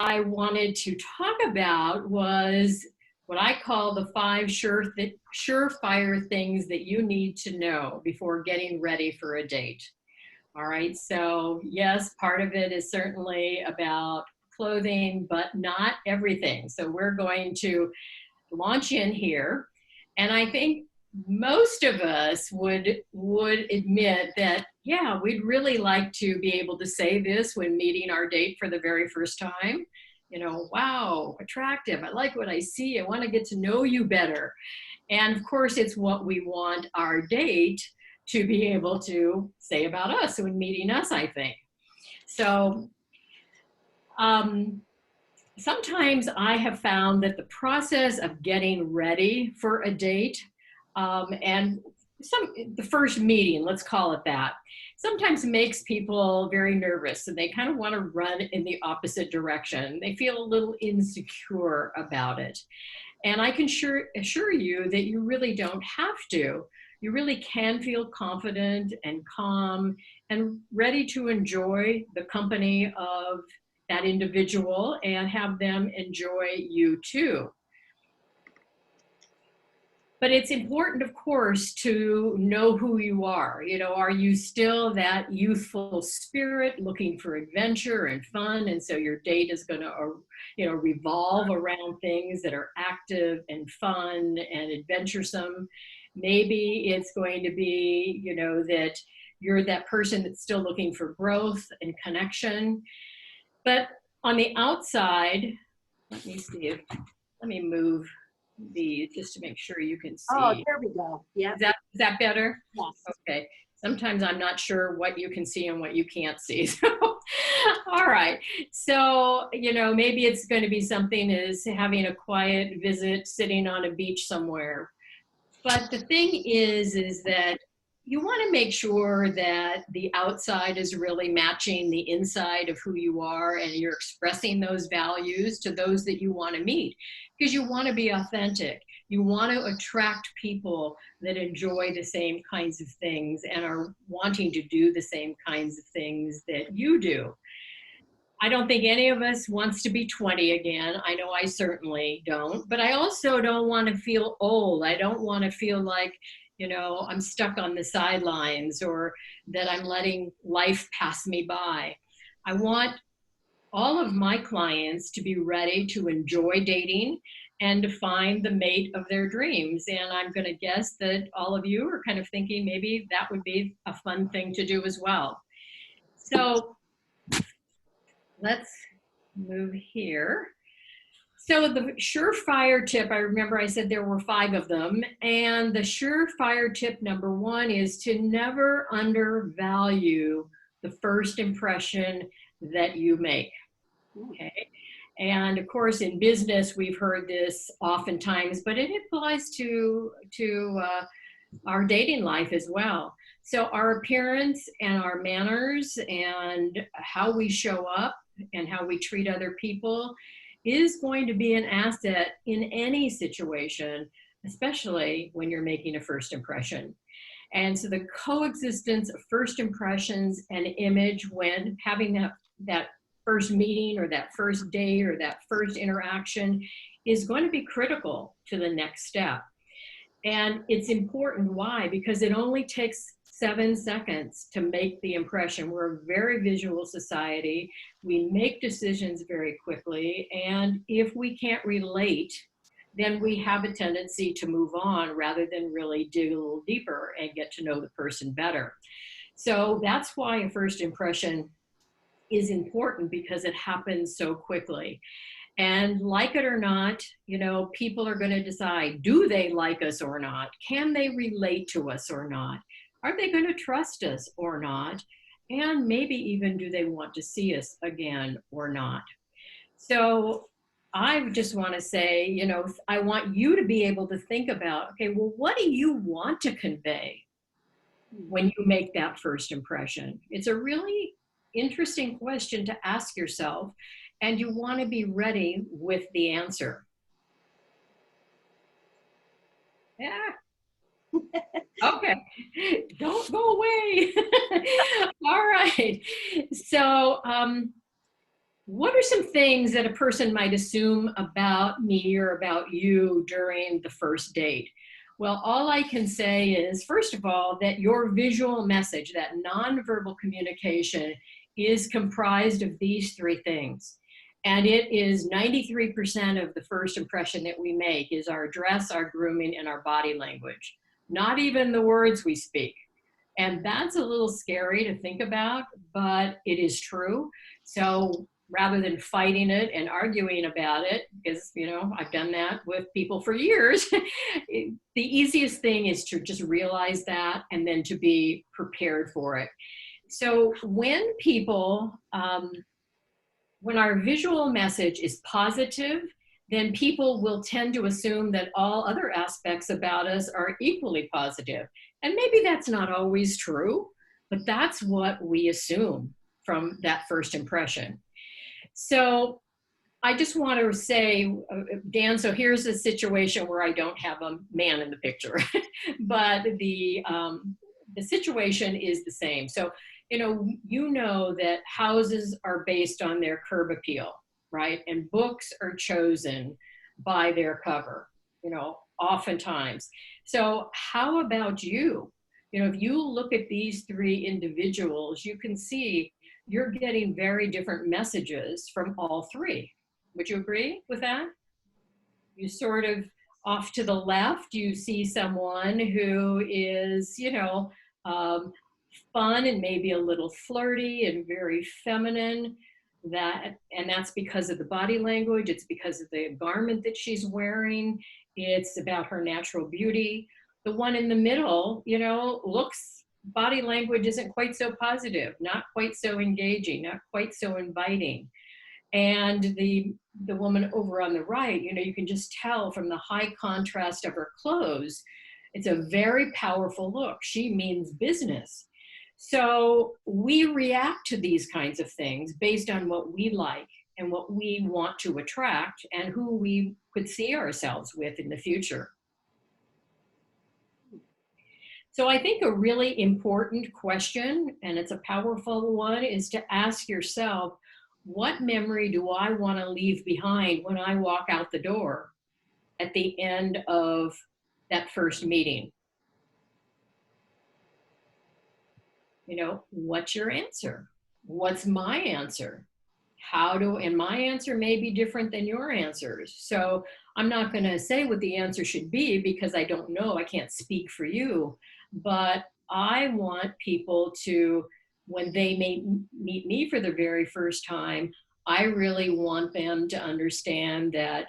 I wanted to talk about was what I call the five surefire things that you need to know before getting ready for a date. All right, so yes, part of it is certainly about clothing, but not everything. So we're going to launch in here. And I think most of us would admit that, yeah, we'd really like to be able to say this when meeting our date for the very first time. You know, wow, attractive. I like what I see. I want to get to know you better. And of course, it's what we want our date to be able to say about us when meeting us, I think. So sometimes I have found that the process of getting ready for a date and the first meeting, let's call it that, sometimes makes people very nervous and they kind of want to run in the opposite direction. They feel a little insecure about it. And I can assure you that you really don't have to. You really can feel confident and calm and ready to enjoy the company of that individual and have them enjoy you too. But it's important, of course, to know who you are. You know, are you still that youthful spirit looking for adventure and fun? And so your date is going to, revolve around things that are active and fun and adventuresome. Maybe it's going to be, that you're that person that's still looking for growth and connection. But on the outside, let me move these just to make sure you can see. Oh, there we go. Yeah. Is that better? Yes. Okay. Sometimes I'm not sure what you can see and what you can't see. So, all right. So, maybe it's going to be something as having a quiet visit, sitting on a beach somewhere. But the thing is that you want to make sure that the outside is really matching the inside of who you are and you're expressing those values to those that you want to meet because you want to be authentic. You want to attract people that enjoy the same kinds of things and are wanting to do the same kinds of things that you do. I don't think any of us wants to be 20 again. I know I certainly don't, but I also don't want to feel old. I don't want to feel like, I'm stuck on the sidelines or that I'm letting life pass me by. I want all of my clients to be ready to enjoy dating and to find the mate of their dreams. And I'm going to guess that all of you are kind of thinking maybe that would be a fun thing to do as well. So let's move here. So the surefire tip, I remember I said there were 5 of them, and the surefire tip number 1 is to never undervalue the first impression that you make, okay? And of course, in business, we've heard this oftentimes, but it applies to our dating life as well. So our appearance and our manners and how we show up and how we treat other people is going to be an asset in any situation, especially when you're making a first impression. And so the coexistence of first impressions and image when having that first meeting or that first date or that first interaction is going to be critical to the next step. And it's important. Why? Because it only takes 7 seconds to make the impression. We're a very visual society. We make decisions very quickly. And if we can't relate, then we have a tendency to move on rather than really dig a little deeper and get to know the person better. So that's why a first impression is important, because it happens so quickly. And like it or not, people are going to decide, do they like us or not? Can they relate to us or not? Are they going to trust us or not? And maybe even, do they want to see us again or not? So I just want to say, I want you to be able to think about, okay, well, what do you want to convey when you make that first impression? It's a really interesting question to ask yourself, and you want to be ready with the answer. Yeah. Okay. Don't go away. All right. So What are some things that a person might assume about me or about you during the first date? Well, all I can say is, first of all, that your visual message, that nonverbal communication, is comprised of these three things. And it is 93% of the first impression that we make is our dress, our grooming, and our body language, not even the words we speak. And that's a little scary to think about, but it is true. So rather than fighting it and arguing about it, because, you know, I've done that with people for years, the easiest thing is to just realize that and then to be prepared for it. So when people, when our visual message is positive, then people will tend to assume that all other aspects about us are equally positive. And maybe that's not always true, but that's what we assume from that first impression. So I just want to say, Dan, so here's a situation where I don't have a man in the picture, but the situation is the same. So, you know that houses are based on their curb appeal, right? And books are chosen by their cover, oftentimes. So how about you? If you look at these three individuals, you can see you're getting very different messages from all three. Would you agree with that? You sort of off to the left, you see someone who is, fun and maybe a little flirty and very feminine. And that's because of the body language. It's because of the garment that she's wearing. It's about her natural beauty. The one in the middle, looks, body language isn't quite so positive, not quite so engaging, not quite so inviting. And the woman over on the right, you can just tell from the high contrast of her clothes, it's a very powerful look. She means business. So we react to these kinds of things based on what we like and what we want to attract and who we could see ourselves with in the future. So I think a really important question, and it's a powerful one, is to ask yourself, what memory do I want to leave behind when I walk out the door at the end of that first meeting? What's your answer? What's my answer? And my answer may be different than your answers. So I'm not going to say what the answer should be because I don't know. I can't speak for you. But I want people to, when they meet me for the very first time, I really want them to understand that,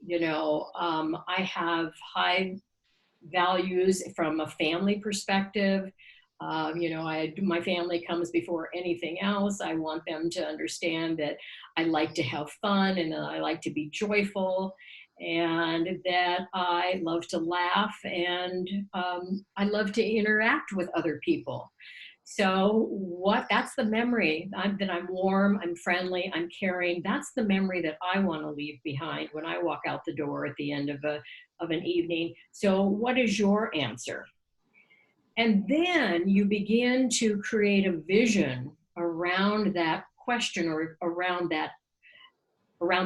I have high values from a family perspective. My family comes before anything else. I want them to understand that I like to have fun and that I like to be joyful and that I love to laugh and I love to interact with other people. So that's the memory, that I'm warm, I'm friendly, I'm caring. That's the memory that I want to leave behind when I walk out the door at the end of an evening. So what is your answer? And then you begin to create a vision around that question or around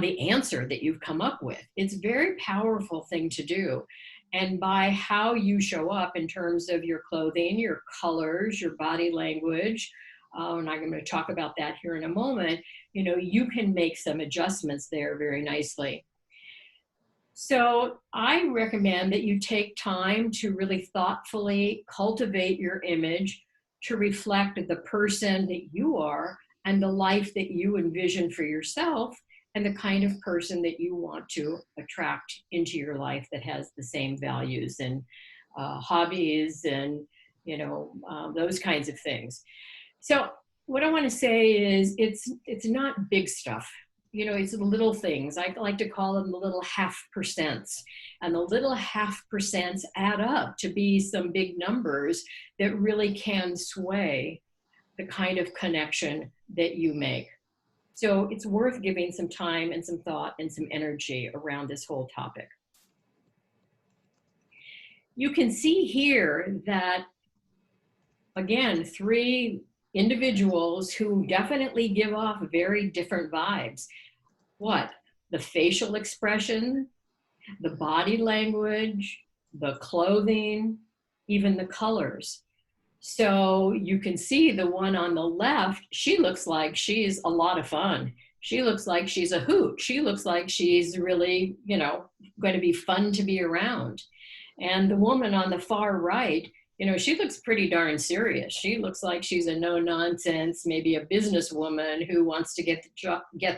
the answer that you've come up with. It's a very powerful thing to do. And by how you show up in terms of your clothing, your colors, your body language, and I'm going to talk about that here in a moment, you can make some adjustments there very nicely. So I recommend that you take time to really thoughtfully cultivate your image to reflect the person that you are and the life that you envision for yourself and the kind of person that you want to attract into your life that has the same values and hobbies and, those kinds of things. So what I want to say is it's not big stuff. It's the little things. I like to call them the little 0.5%. And the little 0.5% add up to be some big numbers that really can sway the kind of connection that you make. So it's worth giving some time and some thought and some energy around this whole topic. You can see here that, again, 3 individuals who definitely give off very different vibes. What? The facial expression, the body language, the clothing, even the colors. So you can see the one on the left, she looks like she's a lot of fun. She looks like she's a hoot. She looks like she's really, going to be fun to be around. And the woman on the far right, she looks pretty darn serious. She looks like she's a no nonsense, maybe a businesswoman who wants to get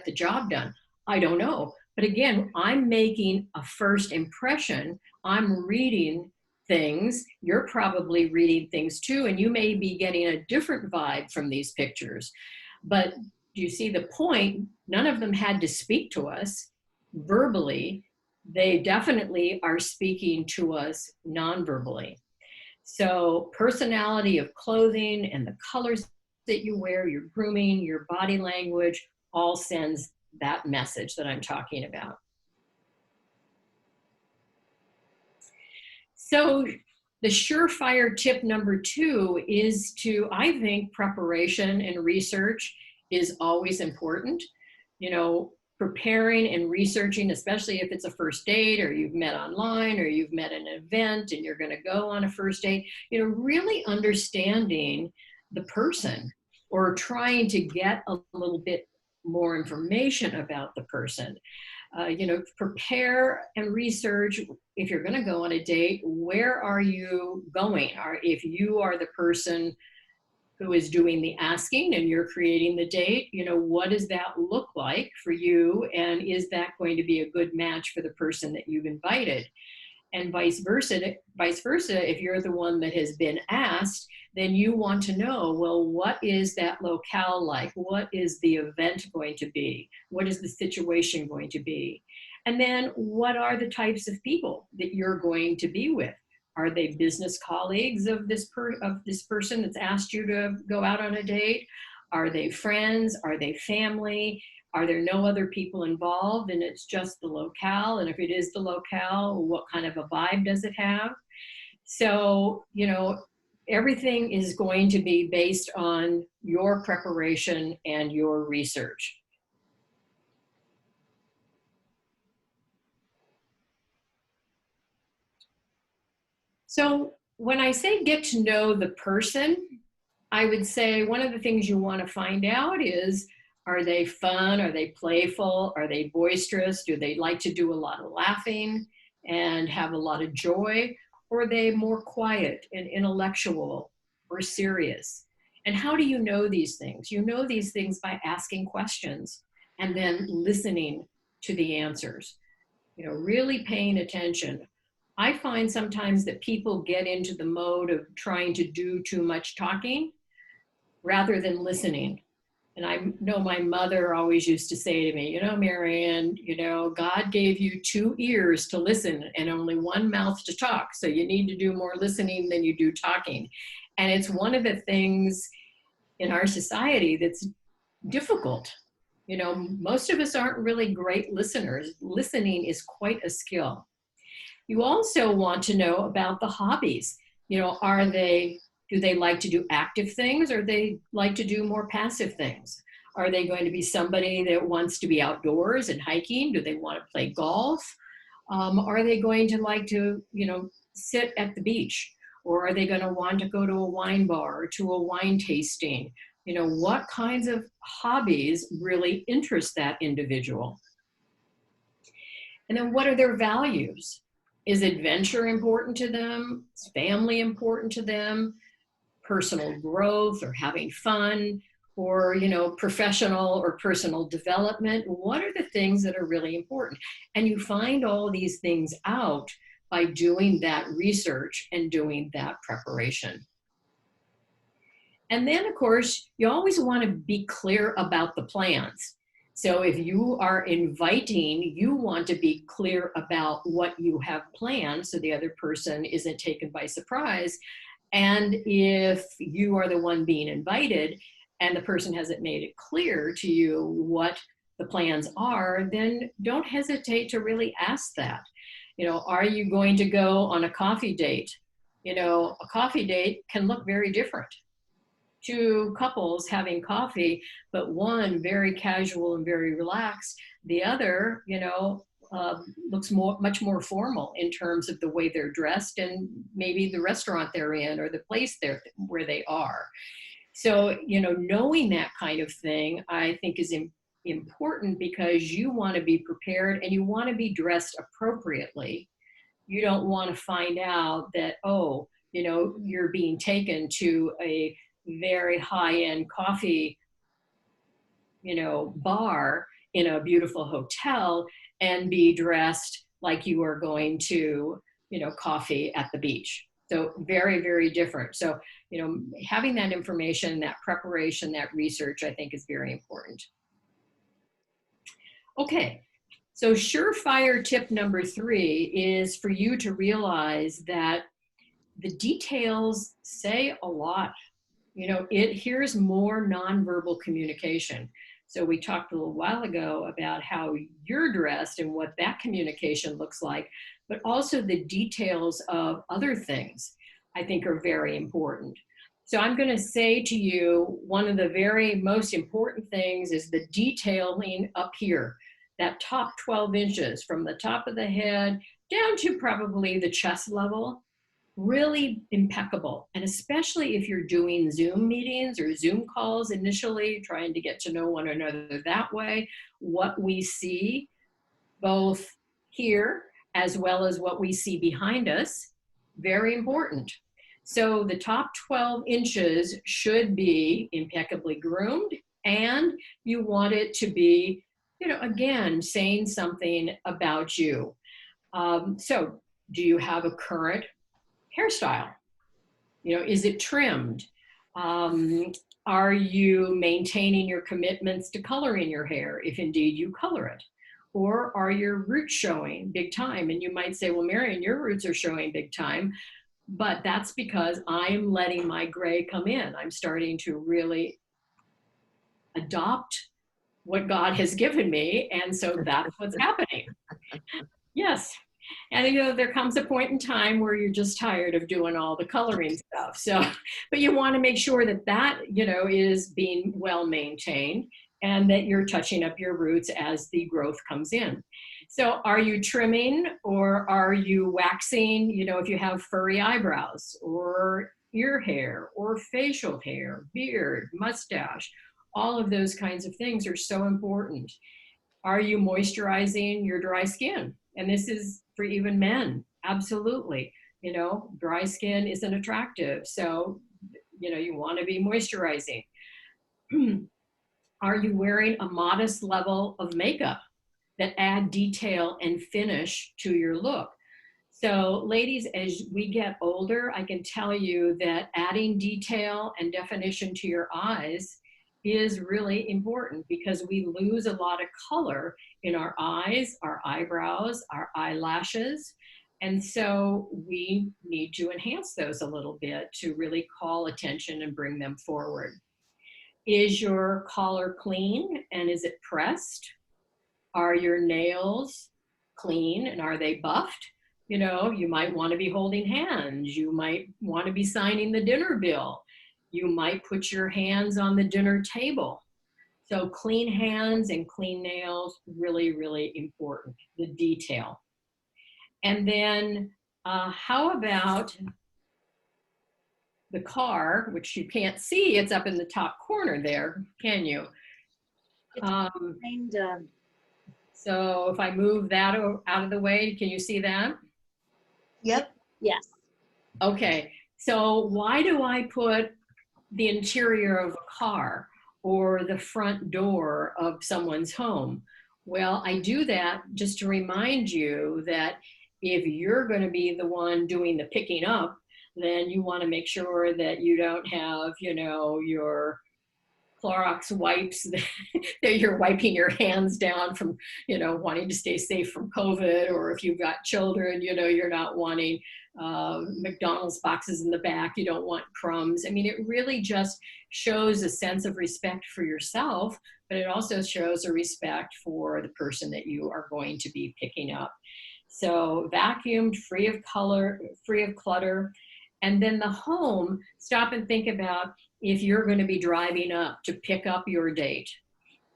the job done. I don't know. But again, I'm making a first impression. I'm reading things. You're probably reading things too, and you may be getting a different vibe from these pictures. But do you see the point? None of them had to speak to us verbally. They definitely are speaking to us non-verbally. So personality of clothing and the colors that you wear, your grooming, your body language, all sends that message that I'm talking about. So the surefire tip number 2 is to, I think, preparation and research is always important. Preparing and researching, especially if it's a first date or you've met online or you've met an event and you're going to go on a first date, really understanding the person or trying to get a little bit more information about the person. Prepare and research. If you're going to go on a date, where are you going? Or if you are the person who is doing the asking and you're creating the date, what does that look like for you? And is that going to be a good match for the person that you've invited? And vice versa, if you're the one that has been asked, then you want to know, well, what is that locale like? What is the event going to be? What is the situation going to be? And then what are the types of people that you're going to be with? Are they business colleagues of this person that's asked you to go out on a date? Are they friends? Are they family? Are there no other people involved and it's just the locale? And if it is the locale, what kind of a vibe does it have? So, everything is going to be based on your preparation and your research. So when I say get to know the person, I would say one of the things you want to find out is, are they fun? Are they playful? Are they boisterous? Do they like to do a lot of laughing and have a lot of joy? Or are they more quiet and intellectual or serious? And how do you know these things? You know these things by asking questions and then listening to the answers, really paying attention. I find sometimes that people get into the mode of trying to do too much talking rather than listening. And I know my mother always used to say to me, Marion, God gave you 2 ears to listen and only 1 mouth to talk. So you need to do more listening than you do talking. And it's one of the things in our society that's difficult. Most of us aren't really great listeners. Listening is quite a skill. You also want to know about the hobbies. Do they like to do active things or they like to do more passive things? Are they going to be somebody that wants to be outdoors and hiking? Do they want to play golf? Are they going to like to, sit at the beach? Or are they going to want to go to a wine bar or to a wine tasting? What kinds of hobbies really interest that individual? And then what are their values? Is adventure important to them? Is family important to them? Personal growth or having fun or, professional or personal development? What are the things that are really important? And you find all these things out by doing that research and doing that preparation. And then, of course, you always want to be clear about the plans. So if you are inviting, you want to be clear about what you have planned so the other person isn't taken by surprise. And if you are the one being invited and the person hasn't made it clear to you what the plans are, then don't hesitate to really ask that. Are you going to go on a coffee date? A coffee date can look very different two couples having coffee, but one very casual and very relaxed, the other, looks much more formal in terms of the way they're dressed and maybe the restaurant they're in or the place where they are. So, knowing that kind of thing, I think is important because you want to be prepared and you want to be dressed appropriately. You don't want to find out that, you're being taken to a very high-end coffee, bar in a beautiful hotel and be dressed like you are going to, coffee at the beach. So very, very different. So, having that information, that preparation, that research, I think is very important. Okay, so surefire tip number 3 is for you to realize that the details say a lot. Here's more nonverbal communication. So we talked a little while ago about how you're dressed and what that communication looks like, but also the details of other things I think are very important. So I'm going to say to you, one of the very most important things is the detailing up here, that top 12 inches from the top of the head down to probably the chest level. Really impeccable. And especially if you're doing Zoom meetings or Zoom calls initially, trying to get to know one another that way, what we see both here as well as what we see behind us, very important. So the top 12 inches should be impeccably groomed, and you want it to be, again, saying something about you. So do you have a current hairstyle? Is it trimmed? Are you maintaining your commitments to coloring your hair, if indeed you color it? Or are your roots showing big time? And you might say, well, Marion, your roots are showing big time, but that's because I'm letting my gray come in. I'm starting to really adopt what God has given me, and so that's what's happening. Yes. And there comes a point in time where you're just tired of doing all the coloring stuff. So, but you want to make sure that is being well maintained and that you're touching up your roots as the growth comes in. So are you trimming or are you waxing, if you have furry eyebrows or ear hair or facial hair, beard, mustache, all of those kinds of things are so important. Are you moisturizing your dry skin? And this is for even men, absolutely. Dry skin isn't attractive. So, you want to be moisturizing. Are you wearing a modest level of makeup that add detail and finish to your look? So ladies, as we get older, I can tell you that adding detail and definition to your eyes is really important because we lose a lot of color in our eyes, our eyebrows, our eyelashes. And so we need to enhance those a little bit to really call attention and bring them forward. Is your collar clean and is it pressed? Are your nails clean and are they buffed? You might want to be holding hands. You might want to be signing the dinner bill. You might put your hands on the dinner table. So clean hands and clean nails, really, really important, the detail. And then how about the car, which you can't see, it's up in the top corner there, can you? So if I move that out of the way, can you see that? Yep. Yes. Okay, so why do I put the interior of a car or the front door of someone's home? Well, I do that just to remind you that if you're going to be the one doing the picking up, then you want to make sure that you don't have, your Clorox wipes that you're wiping your hands down from, wanting to stay safe from COVID, or if you've got children, you're not wanting McDonald's boxes in the back, you don't want crumbs. I mean, it really just shows a sense of respect for yourself, but it also shows a respect for the person that you are going to be picking up. So vacuumed, free of clutter. And then the home, stop and think about, if you're going to be driving up to pick up your date,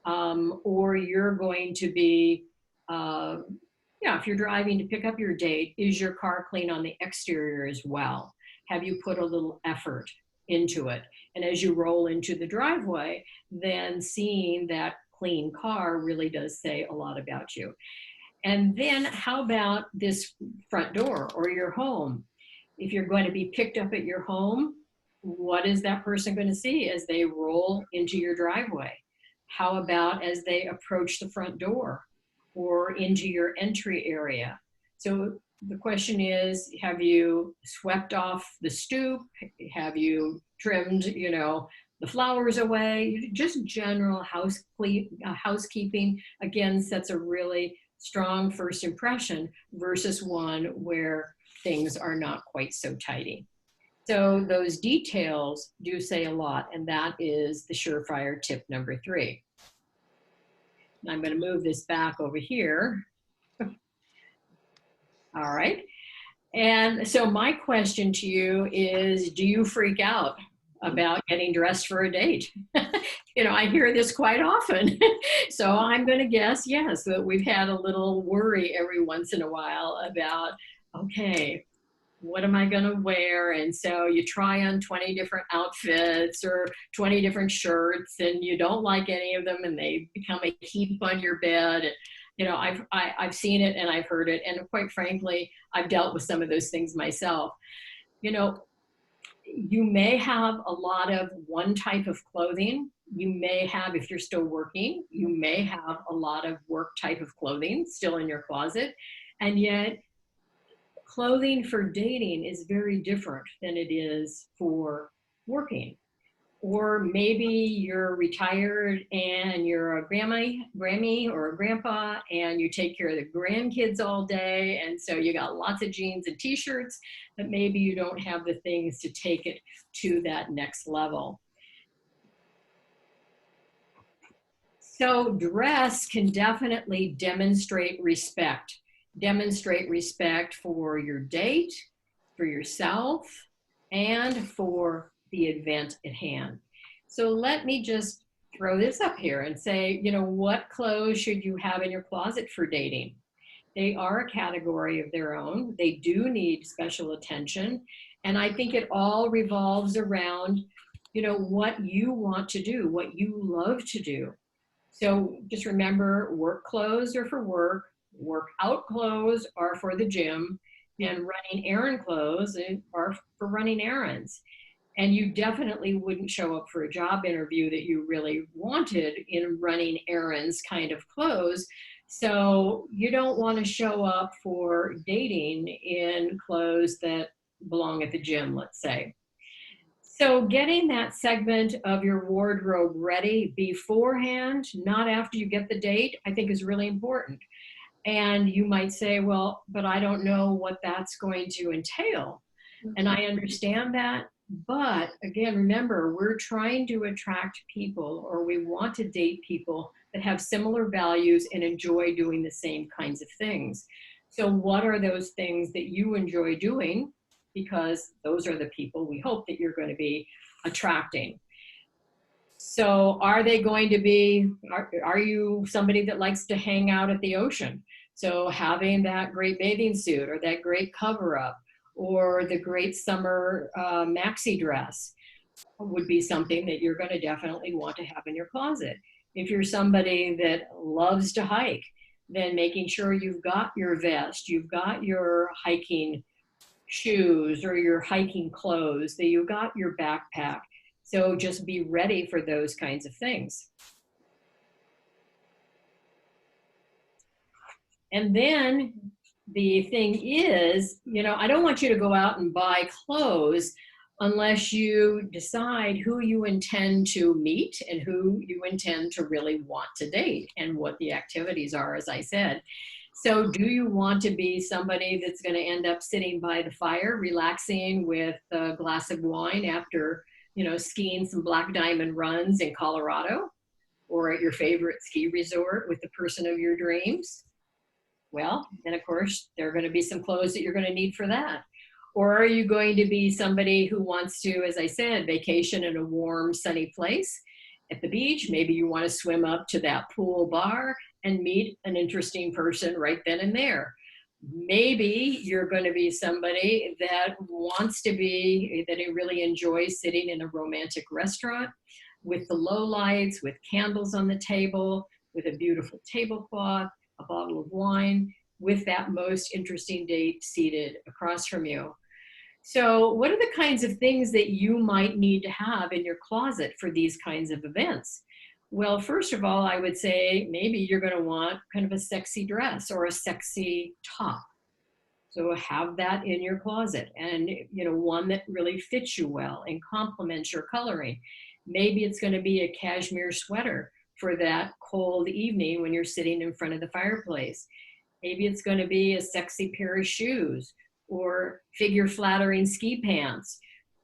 or you're going to be, yeah, if you're driving to pick up your date, is your car clean on the exterior as well? Have you put a little effort into it? And as you roll into the driveway, then seeing that clean car really does say a lot about you. And then how about this front door or your home? If you're going to be picked up at your home, what is that person going to see as they roll into your driveway? How about as they approach the front door or into your entry area? So the question is, have you swept off the stoop? Have you trimmed, you know, the flowers away? Just general housekeeping, again, sets a really strong first impression versus one where things are not quite so tidy. So those details do say a lot, and that is the surefire tip number 3. And I'm going to move this back over here. All right. And so my question to you is, do you freak out about getting dressed for a date? You know, I hear this quite often. So I'm going to guess yes, that we've had a little worry every once in a while about, okay, what am I going to wear? And so you try on 20 different outfits or 20 different shirts, and you don't like any of them, and they become a heap on your bed. You know, I've seen it and I've heard it. And quite frankly, I've dealt with some of those things myself. You know, you may have a lot of one type of clothing. You may have, if you're still working, you may have a lot of work type of clothing still in your closet. And yet, clothing for dating is very different than it is for working. Or maybe you're retired and you're a Grammy or a grandpa, and you take care of the grandkids all day. And so you got lots of jeans and t-shirts, but maybe you don't have the things to take it to that next level. So dress can definitely demonstrate respect. Demonstrate respect for your date, for yourself, and for the event at hand. So let me just throw this up here and say, you know, what clothes should you have in your closet for dating? They are a category of their own. They do need special attention. And I think it all revolves around, you know, what you want to do, what you love to do. So just remember, work clothes are for work, workout clothes are for the gym, and running errand clothes are for running errands. And you definitely wouldn't show up for a job interview that you really wanted in running errands kind of clothes. So you don't want to show up for dating in clothes that belong at the gym, let's say. So getting that segment of your wardrobe ready beforehand, not after you get the date, I think is really important. And you might say, well, but I don't know what that's going to entail. And I understand that. But again, remember, we're trying to attract people, or we want to date people that have similar values and enjoy doing the same kinds of things. So what are those things that you enjoy doing? Because those are the people we hope that you're going to be attracting. So are they going to be, are you somebody that likes to hang out at the ocean? So having that great bathing suit or that great cover up or the great summer maxi dress would be something that you're going to definitely want to have in your closet. If you're somebody that loves to hike, then making sure you've got your vest, you've got your hiking shoes or your hiking clothes, that you got your backpack. So just be ready for those kinds of things. And then the thing is, you know, I don't want you to go out and buy clothes unless you decide who you intend to meet and who you intend to really want to date and what the activities are, as I said. So do you want to be somebody that's going to end up sitting by the fire, relaxing with a glass of wine after, you know, skiing some Black Diamond runs in Colorado, or at your favorite ski resort with the person of your dreams? Well, then of course, there are going to be some clothes that you're going to need for that. Or are you going to be somebody who wants to, as I said, vacation in a warm, sunny place at the beach? Maybe you want to swim up to that pool bar and meet an interesting person right then and there. Maybe you're going to be somebody that wants to be, that really enjoys sitting in a romantic restaurant with the low lights, with candles on the table, with a beautiful tablecloth, a bottle of wine, with that most interesting date seated across from you. So, what are the kinds of things that you might need to have in your closet for these kinds of events? Well, first of all, I would say maybe you're going to want kind of a sexy dress or a sexy top. So have that in your closet, and one that really fits you well and complements your coloring. Maybe it's going to be a cashmere sweater for that cold evening when you're sitting in front of the fireplace. Maybe it's going to be a sexy pair of shoes or figure flattering ski pants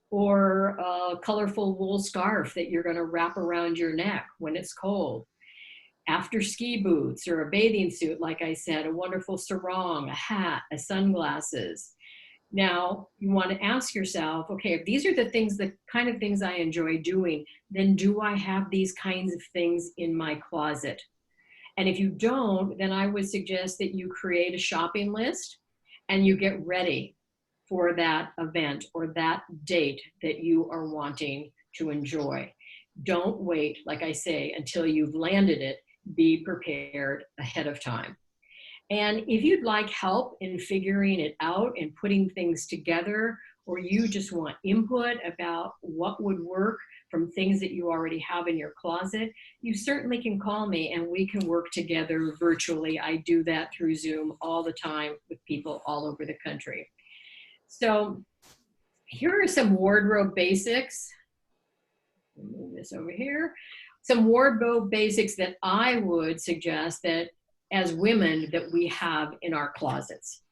or a colorful wool scarf that you're going to wrap around your neck when it's cold. After ski boots or a bathing suit, like I said, a wonderful sarong, a hat, a sunglasses. Now, you want to ask yourself, okay, if these are the things, the kind of things I enjoy doing, then do I have these kinds of things in my closet? And if you don't, then I would suggest that you create a shopping list and you get ready for that event or that date that you are wanting to enjoy. Don't wait, like I say, until you've landed it. Be prepared ahead of time. And if you'd like help in figuring it out and putting things together, or you just want input about what would work from things that you already have in your closet, you certainly can call me and we can work together virtually. I do that through Zoom all the time with people all over the country. So here are some wardrobe basics. Move this over here. Some wardrobe basics that I would suggest that as women that we have in our closets.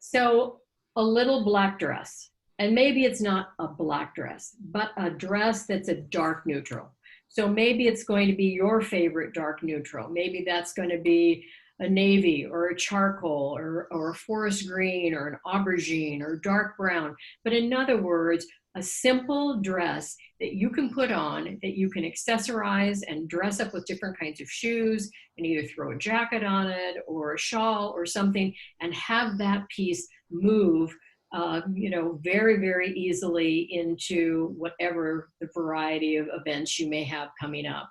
So a little black dress, and maybe it's not a black dress, but a dress that's a dark neutral. So maybe it's going to be your favorite dark neutral. Maybe that's going to be a navy or a charcoal or a forest green or an aubergine or dark brown. But in other words, a simple dress that you can put on, that you can accessorize and dress up with different kinds of shoes and either throw a jacket on it or a shawl or something and have that piece move very, very easily into whatever the variety of events you may have coming up.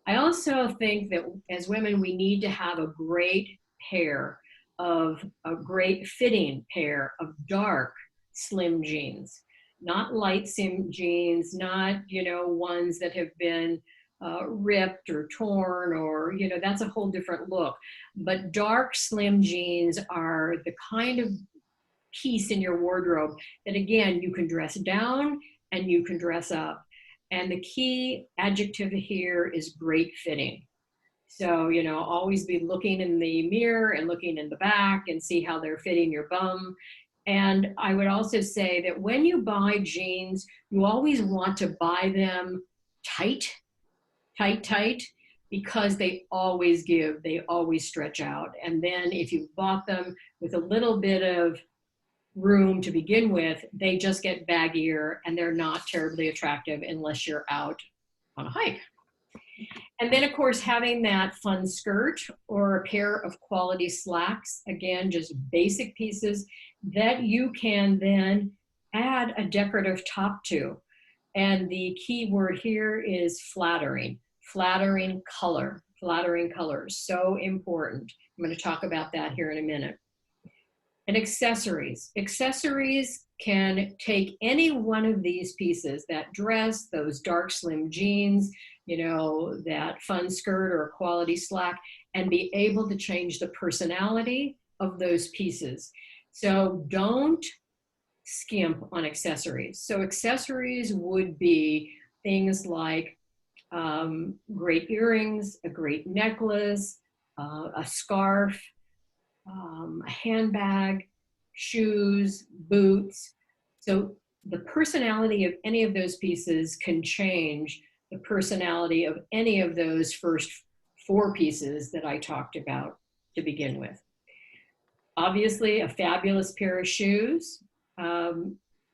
I also think that as women, we need to have a great fitting pair of dark slim jeans. Not light slim jeans, not, ones that have been ripped or torn or, that's a whole different look. But dark slim jeans are the kind of piece in your wardrobe that, again, you can dress down and you can dress up. And the key adjective here is great fitting. So, always be looking in the mirror and looking in the back and see how they're fitting your bum. And I would also say that when you buy jeans, you always want to buy them tight, because they always give, they always stretch out. And then if you bought them with a little bit of room to begin with, they just get baggier and they're not terribly attractive unless you're out on a hike. And then, of course, having that fun skirt or a pair of quality slacks, again, just basic pieces that you can then add a decorative top to. And the key word here is flattering color, so important. I'm going to talk about that here in a minute. And accessories can take any one of these pieces, that dress, those dark slim jeans, that fun skirt or quality slack, and be able to change the personality of those pieces. So don't skimp on accessories. So accessories would be things like great earrings, a great necklace, a scarf, a handbag, shoes, boots. So the personality of any of those pieces can change the personality of any of those first four pieces that I talked about to begin with. Obviously, a fabulous pair of shoes,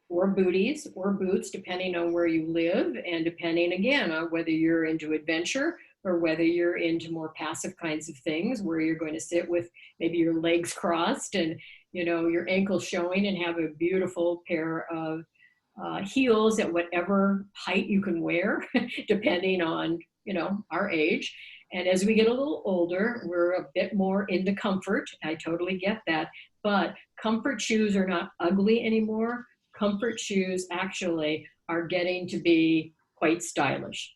or booties or boots, depending on where you live and depending again on whether you're into adventure or whether you're into more passive kinds of things where you're going to sit with maybe your legs crossed and your ankles showing and have a beautiful pair of heels at whatever height you can wear, depending on our age. And as we get a little older, we're a bit more into comfort. I totally get that. But comfort shoes are not ugly anymore. Comfort shoes actually are getting to be quite stylish.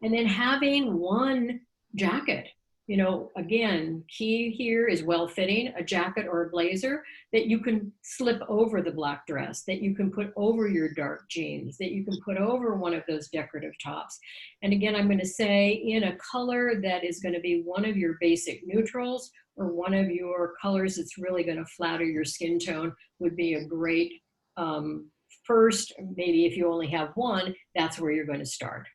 And then having one jacket, again, key here is well fitting, a jacket or a blazer that you can slip over the black dress, that you can put over your dark jeans, that you can put over one of those decorative tops. And again, I'm going to say in a color that is going to be one of your basic neutrals or one of your colors that's really going to flatter your skin tone would be a great first. Maybe if you only have one, that's where you're going to start.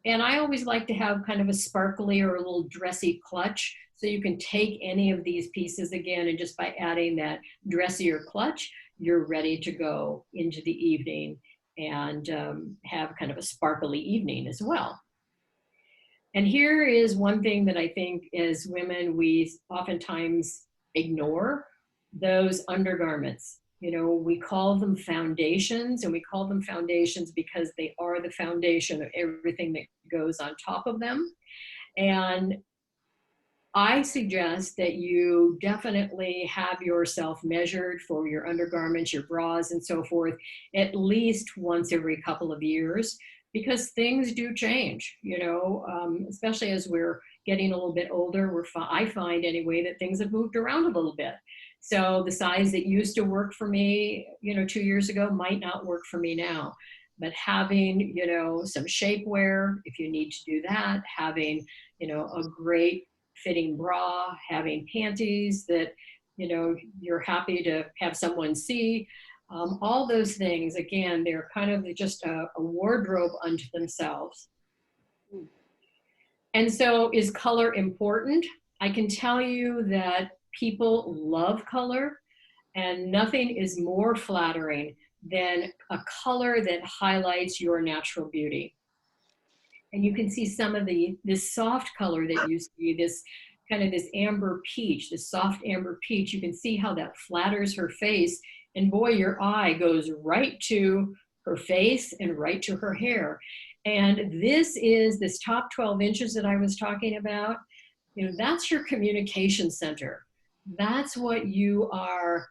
And I always like to have kind of a sparkly or a little dressy clutch. So you can take any of these pieces again, and just by adding that dressier clutch, you're ready to go into the evening and have kind of a sparkly evening as well. And here is one thing that I think as women, we oftentimes ignore, those undergarments. We call them foundations, and we call them foundations because they are the foundation of everything that goes on top of them. And I suggest that you definitely have yourself measured for your undergarments, your bras, and so forth, at least once every couple of years, because things do change, especially as we're getting a little bit older. I find anyway that things have moved around a little bit. So the size that used to work for me, 2 years ago might not work for me now. But having, some shapewear, if you need to do that, having, a great fitting bra, having panties that, you're happy to have someone see, all those things, again, they're kind of just a wardrobe unto themselves. And so is color important? I can tell you that people love color, and nothing is more flattering than a color that highlights your natural beauty. And you can see some of this soft color that you see, this kind of this amber peach, this soft amber peach. You can see how that flatters her face. And boy, your eye goes right to her face and right to her hair. And this top 12 inches that I was talking about, that's your communication center. That's what you are,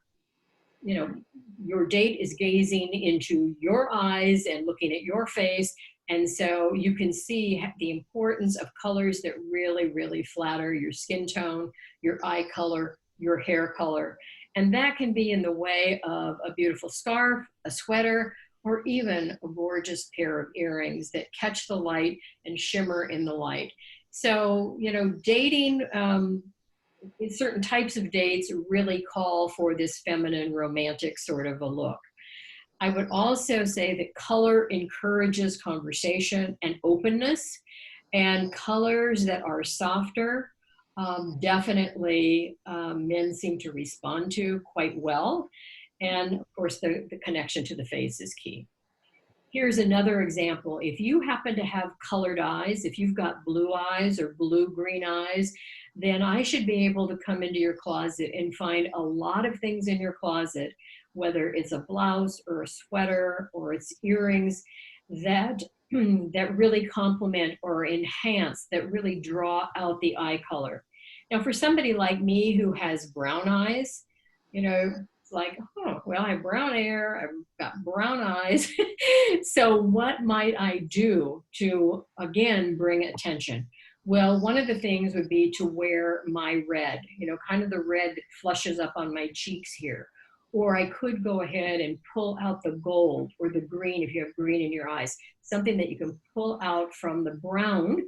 your date is gazing into your eyes and looking at your face. And so you can see the importance of colors that really, really flatter your skin tone, your eye color, your hair color. And that can be in the way of a beautiful scarf, a sweater, or even a gorgeous pair of earrings that catch the light and shimmer in the light. So, dating, certain types of dates really call for this feminine, romantic sort of a look. I would also say that color encourages conversation and openness, and colors that are softer, definitely men seem to respond to quite well. And of course, the connection to the face is key. Here's another example. If you happen to have colored eyes, if you've got blue eyes or blue-green eyes, then I should be able to come into your closet and find a lot of things in your closet, whether it's a blouse or a sweater or it's earrings, that really complement or enhance, that really draw out the eye color. Now, for somebody like me who has brown eyes, it's like, oh, well, I have brown hair, I've got brown eyes. So what might I do to, again, bring attention? Well, one of the things would be to wear my red, kind of the red that flushes up on my cheeks here. Or I could go ahead and pull out the gold or the green if you have green in your eyes, something that you can pull out from the brown,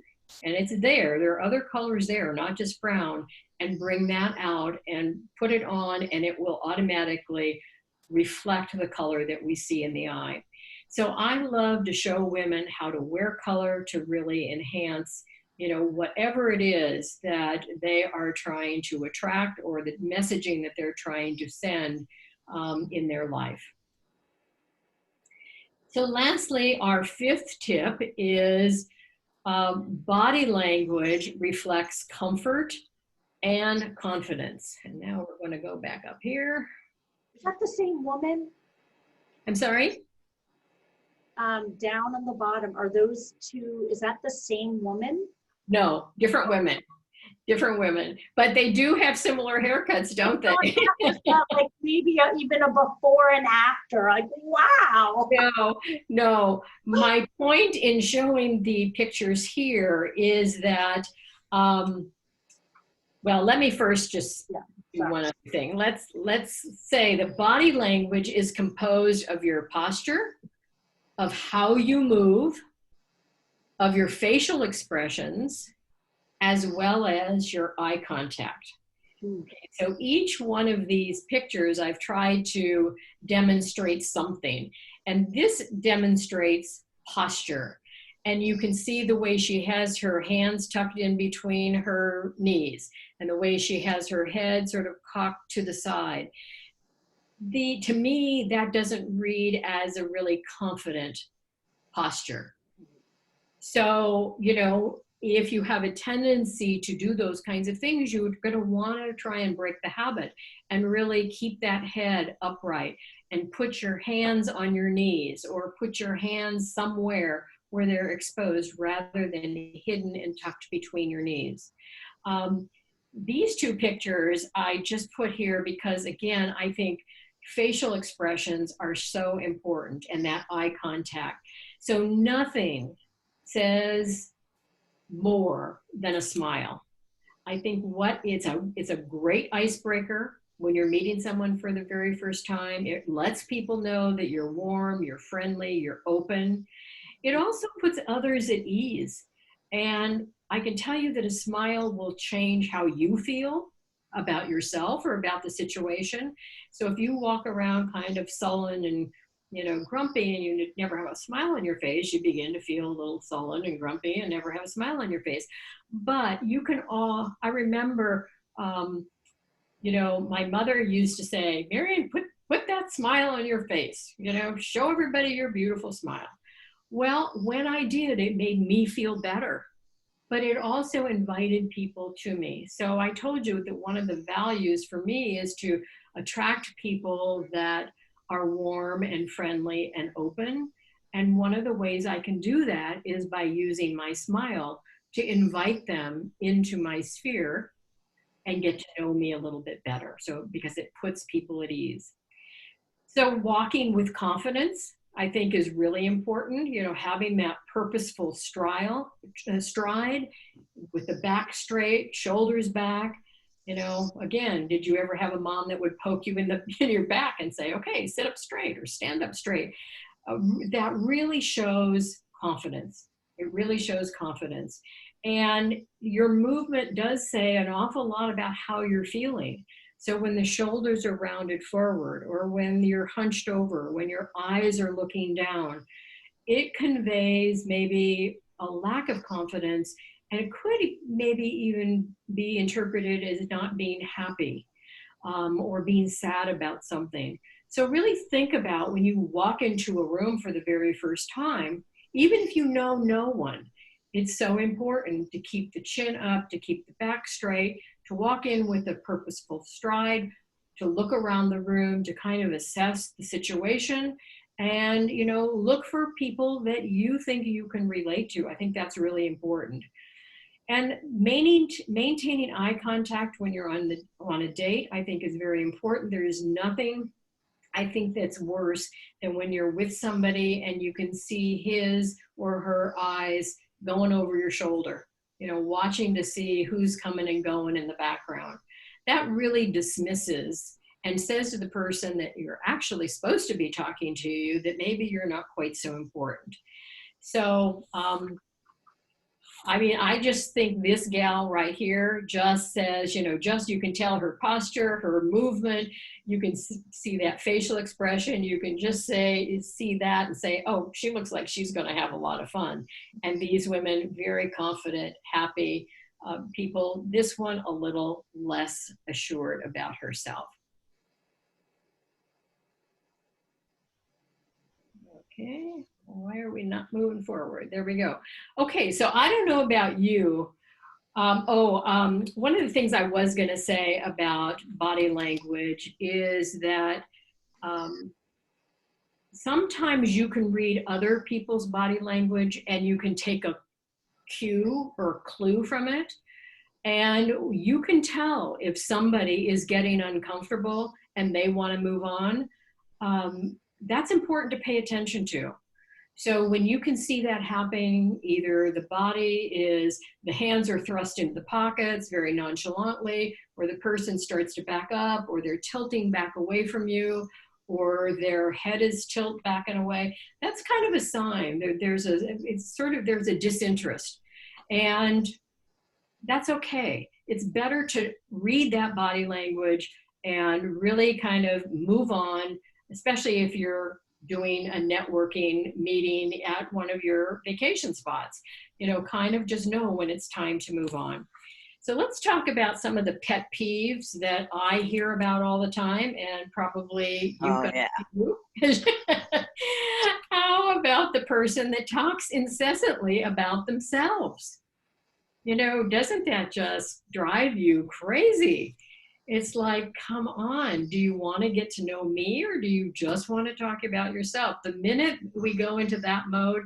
and it's there. There are other colors there, not just brown, and bring that out and put it on, and it will automatically reflect the color that we see in the eye. So I love to show women how to wear color to really enhance you know, whatever it is that they are trying to attract or the messaging that they're trying to send in their life. So lastly, our fifth tip is body language reflects comfort and confidence. And now we're going to go back up here. Is that the same woman? I'm sorry? Down on the bottom, are those two, is that the same woman? No, different women. Different women, but they do have similar haircuts, don't they? Like maybe even a before and after. Like, wow. No. My point in showing the pictures here is that, well, let me first just do one other thing. Let's say that body language is composed of your posture, of how you move, of your facial expressions, as well as your eye contact. Okay, so each one of these pictures I've tried to demonstrate something, and this demonstrates posture. And you can see the way she has her hands tucked in between her knees and the way she has her head sort of cocked to the side. To me, that doesn't read as a really confident posture. So, you know, if you have a tendency to do those kinds of things, you're going to want to try and break the habit and really keep that head upright and put your hands on your knees or put your hands somewhere where they're exposed rather than hidden and tucked between your knees. These two pictures I just put here because, again, I think facial expressions are so important and that eye contact. So nothing says more than a smile. I think it's a great icebreaker when you're meeting someone for the very first time. It lets people know that you're warm, you're friendly, you're open. It also puts others at ease. And I can tell you that a smile will change how you feel about yourself or about the situation. So if you walk around kind of sullen and, you know, grumpy and you never have a smile on your face, you begin to feel a little sullen and grumpy and never have a smile on your face. But you can I remember, you know, my mother used to say, Marion, put that smile on your face, you know, show everybody your beautiful smile. Well, when I did, it made me feel better, but it also invited people to me. So I told you that one of the values for me is to attract people that are warm and friendly and open. And one of the ways I can do that is by using my smile to invite them into my sphere and get to know me a little bit better. So because it puts people at ease. So walking with confidence, I think, is really important. You know, having that purposeful stride with the back straight, shoulders back. You know, again, did you ever have a mom that would poke you in your back and say, okay, sit up straight or stand up straight? That really shows confidence. It really shows confidence. And your movement does say an awful lot about how you're feeling. So when the shoulders are rounded forward, or when you're hunched over, when your eyes are looking down, it conveys maybe a lack of confidence, and it could maybe even be interpreted as not being happy or being sad about something. So really think about when you walk into a room for the very first time, even if you know no one, it's so important to keep the chin up, to keep the back straight, to walk in with a purposeful stride, to look around the room, to kind of assess the situation and, you know, look for people that you think you can relate to. I think that's really important. And maintaining eye contact when you're on a date, I think, is very important. There is nothing, I think, that's worse than when you're with somebody and you can see his or her eyes going over your shoulder, you know, watching to see who's coming and going in the background. That really dismisses and says to the person that you're actually supposed to be talking to you that maybe you're not quite so important. So I mean, I just think this gal right here just says, just you can tell her posture, her movement, you can see that facial expression, you can just see that and say, oh, she looks like she's going to have a lot of fun. And these women, very confident, happy people. This one, a little less assured about herself. Okay, why are we not moving forward? There we go. Okay, so I don't know about you. One of the things I was going to say about body language is that sometimes you can read other people's body language and you can take a cue or clue from it. And you can tell if somebody is getting uncomfortable and they want to move on. That's important to pay attention to. So when you can see that happening, either the hands are thrust into the pockets very nonchalantly, or the person starts to back up, or they're tilting back away from you, or their head is tilt back and away, that's kind of a sign. There's a disinterest. And that's okay. It's better to read that body language and really kind of move on, especially if you're doing a networking meeting at one of your vacation spots. Kind of just know when it's time to move on. So let's talk about some of the pet peeves that I hear about all the time, and probably you guys do. How about the person that talks incessantly about themselves? Doesn't that just drive you crazy? It's like, come on, do you want to get to know me, or do you just want to talk about yourself? The minute we go into that mode,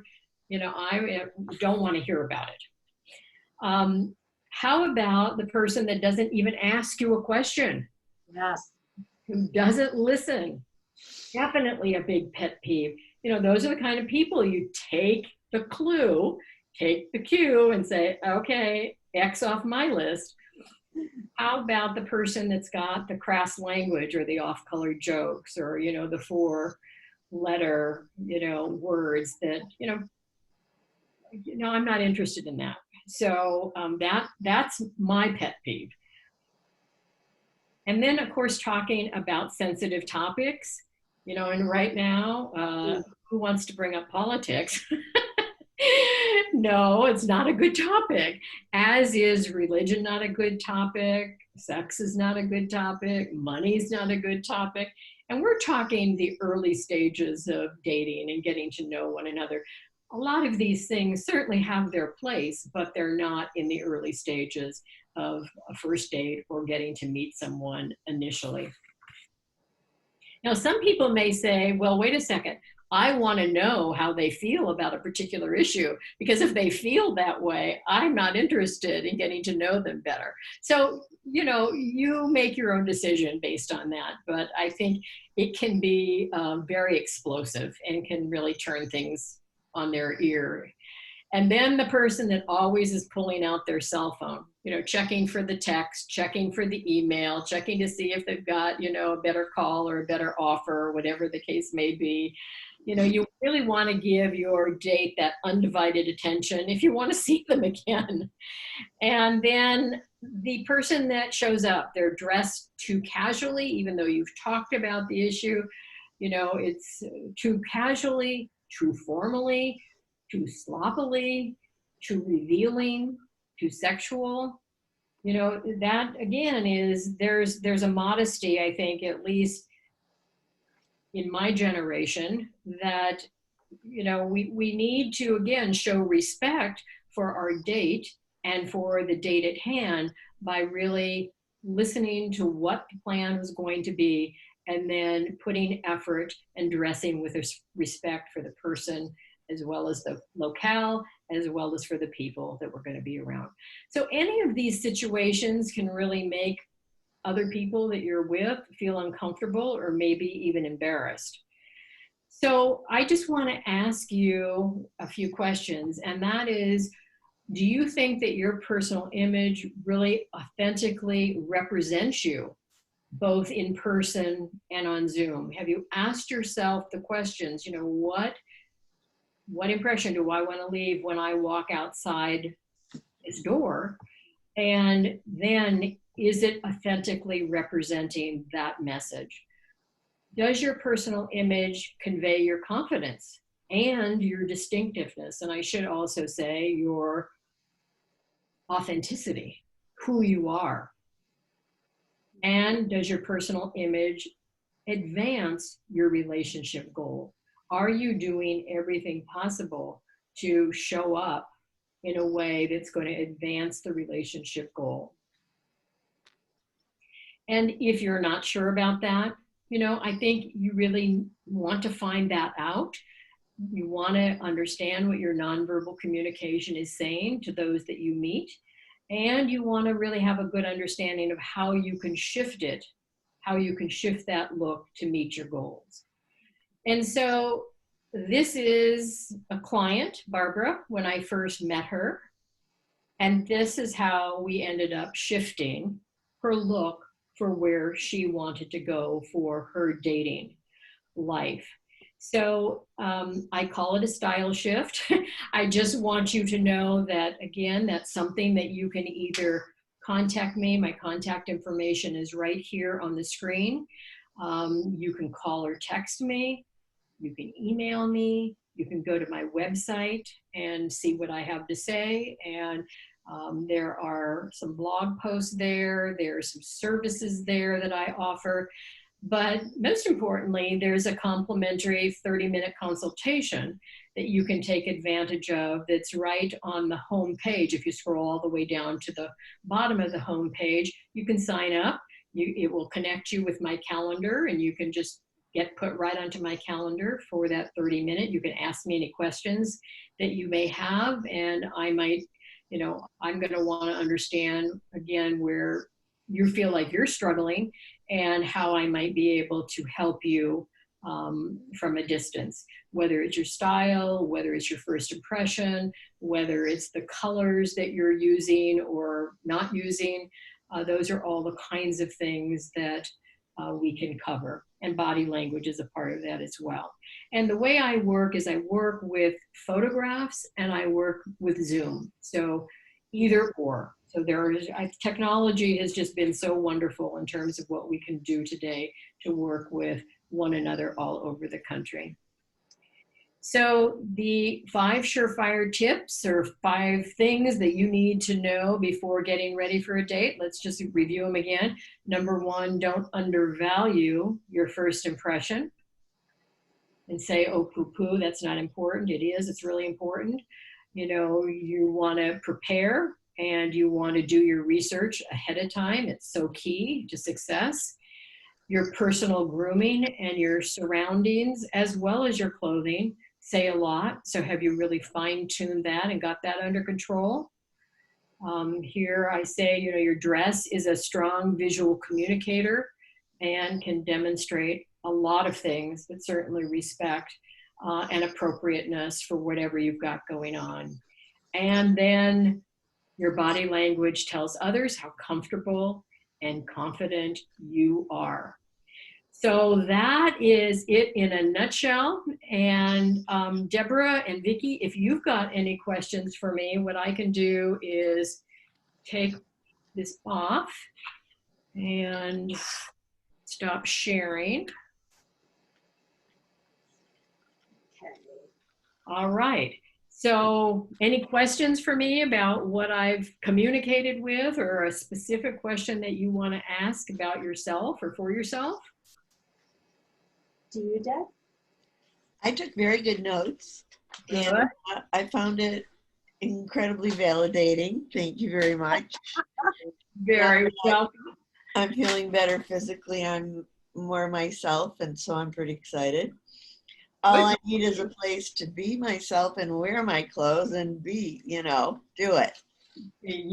I don't want to hear about it. How about the person that doesn't even ask you a question? Yes. Who doesn't listen? Definitely a big pet peeve. Those are the kind of people you take the clue, take the cue and say, okay, X off my list. How about the person that's got the crass language or the off-color jokes, or, the four-letter, words that, I'm not interested in that. So that's my pet peeve. And then, of course, talking about sensitive topics, and right now, who wants to bring up politics? No, it's not a good topic, as is religion not a good topic, sex is not a good topic, money's not a good topic. And we're talking the early stages of dating and getting to know one another. A lot of these things certainly have their place, but they're not in the early stages of a first date or getting to meet someone initially. Now, some people may say, well, wait a second, I want to know how they feel about a particular issue, because if they feel that way, I'm not interested in getting to know them better. So, you make your own decision based on that, but I think it can be very explosive and can really turn things on their ear. And then the person that always is pulling out their cell phone, checking for the text, checking for the email, checking to see if they've got, a better call or a better offer, whatever the case may be. You really want to give your date that undivided attention if you want to see them again. And then the person that shows up, they're dressed too casually, even though you've talked about the issue. It's too casually, too formally, too sloppily, too revealing, too sexual. That again is, there's a modesty, I think, at least in my generation, that we need to again show respect for our date and for the date at hand by really listening to what the plan was going to be, and then putting effort and dressing with respect for the person, as well as the locale, as well as for the people that we're going to be around. So any of these situations can really make other people that you're with feel uncomfortable or maybe even embarrassed. So I just want to ask you a few questions, and that is, do you think that your personal image really authentically represents you, both in person and on Zoom? Have you asked yourself the questions, what impression do I want to leave when I walk outside its door? And then, is it authentically representing that message? Does your personal image convey your confidence and your distinctiveness? And I should also say your authenticity, who you are. And does your personal image advance your relationship goal? Are you doing everything possible to show up in a way that's going to advance the relationship goal? And if you're not sure about that, I think you really want to find that out. You want to understand what your nonverbal communication is saying to those that you meet. And you want to really have a good understanding of how you can shift it, how you can shift that look to meet your goals. And so this is a client, Barbara, when I first met her. And this is how we ended up shifting her look for where she wanted to go for her dating life. So I call it a style shift. I just want you to know that, again, that's something that you can either contact me. My contact information is right here on the screen. You can call or text me. You can email me. You can go to my website and see what I have to say. And there are some blog posts there. There are some services there that I offer. But most importantly, there's a complimentary 30-minute consultation that you can take advantage of that's right on the home page. If you scroll all the way down to the bottom of the home page, you can sign up. It will connect you with my calendar, and you can just get put right onto my calendar for that 30-minute. You can ask me any questions that you may have, and I might, I'm going to want to understand, again, where you feel like you're struggling and how I might be able to help you from a distance, whether it's your style, whether it's your first impression, whether it's the colors that you're using or not using. Those are all the kinds of things that we can cover. And body language is a part of that as well. And the way I work is I work with photographs and I work with Zoom. So either or. So technology has just been so wonderful in terms of what we can do today to work with one another all over the country. So the 5 surefire tips, or 5 things that you need to know before getting ready for a date. Let's just review them again. Number 1, don't undervalue your first impression and say, oh, poo-poo, that's not important. It is, it's really important. You want to prepare and you want to do your research ahead of time. It's so key to success. Your personal grooming and your surroundings, as well as your clothing, say a lot. So have you really fine-tuned that and got that under control? Here I say, your dress is a strong visual communicator and can demonstrate a lot of things, but certainly respect and appropriateness for whatever you've got going on. And then your body language tells others how comfortable and confident you are. So that is it in a nutshell. And Deborah and Vicki, if you've got any questions for me, what I can do is take this off and stop sharing. Okay. All right. So any questions for me about what I've communicated with, or a specific question that you want to ask about yourself or for yourself? Do you, Deb? I took very good notes, and I found it incredibly validating. Thank you very much. Very welcome. I'm feeling better physically. I'm more myself, and so I'm pretty excited. All I need is a place to be myself and wear my clothes and be, do it.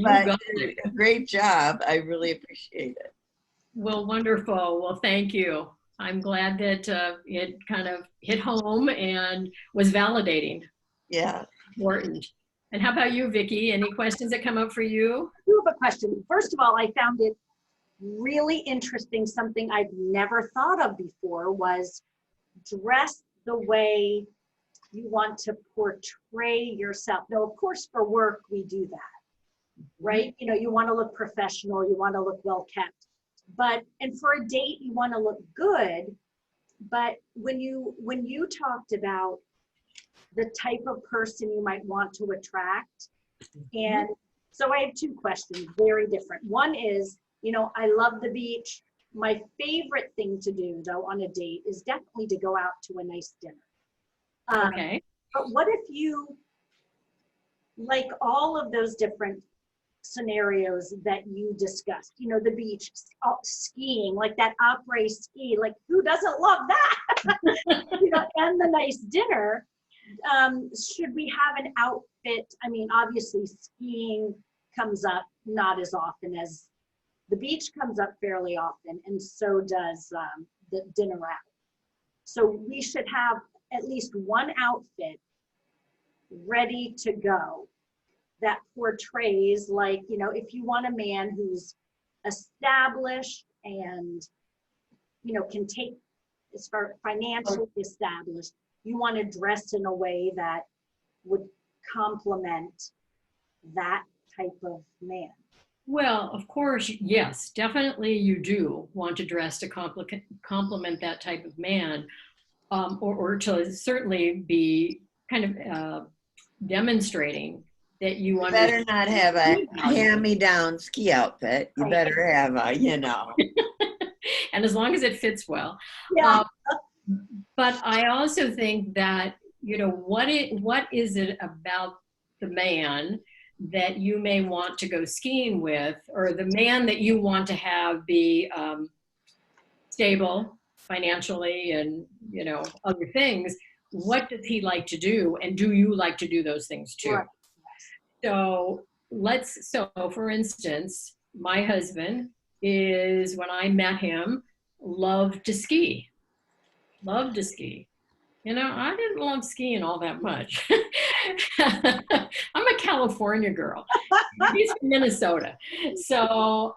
But you did a great job. I really appreciate it. Well, wonderful. Well, thank you. I'm glad that it kind of hit home and was validating. Yeah. Important. And how about you, Vicki? Any questions that come up for you? I do have a question. First of all, I found it really interesting. Something I'd never thought of before was dress the way you want to portray yourself. Now, of course, for work, we do that. right? You know, you want to look professional, you want to look well kept. But, and for a date, you want to look good. But when you talked about the type of person you might want to attract, and so I have two questions, very different. One is, you know, I love the beach. My favorite thing to do, though, on a date is definitely to go out to a nice dinner. Okay. But what if you, like all of those different scenarios that you discussed, you know, the beach, skiing, like that après ski, like who doesn't love that? You know, and the nice dinner. Should we have an outfit? I mean, obviously skiing comes up not as often as the beach comes up fairly often, and so does the dinner out. So we should have at least one outfit ready to go that portrays, like, you know, if you want a man who's established and, you know, can take, as far financially established, you want to dress in a way that would complement that type of man. Well, of course, yes, definitely you do want to dress to complement that type of man, or to certainly be kind of demonstrating that you You better not have a understand. hand-me-down ski outfit. You better have a, you know. And as long as it fits well. Yeah. But I also think that, you know, what is it about the man that you may want to go skiing with, or the man that you want to have be stable financially and, you know, other things? What does he like to do? And do you like to do those things too? Right. So for instance, my husband is, when I met him, loved to ski. Loved to ski. You know, I didn't love skiing all that much. I'm a California girl. He's from Minnesota. So,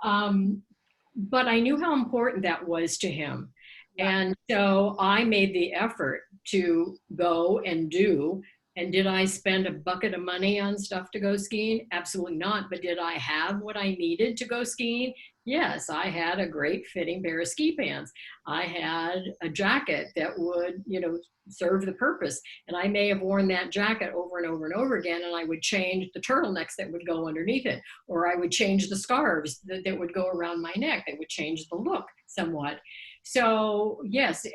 but I knew how important that was to him. And so I made the effort to go and do. And did I spend a bucket of money on stuff to go skiing? Absolutely not. But did I have what I needed to go skiing? Yes, I had a great fitting pair of ski pants. I had a jacket that would, you know, serve the purpose. And I may have worn that jacket over and over and over again, and I would change the turtlenecks that would go underneath it, or I would change the scarves that would go around my neck. That would change the look somewhat. So yes,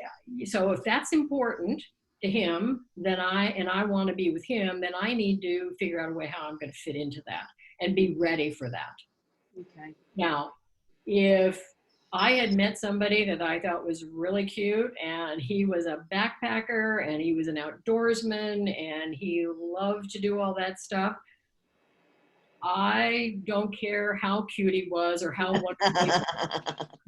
so if that's important to him, then I want to be with him, then I need to figure out a way how I'm going to fit into that and be ready for that. Okay. Now, if I had met somebody that I thought was really cute and he was a backpacker and he was an outdoorsman and he loved to do all that stuff, I don't care how cute he was or how wonderful,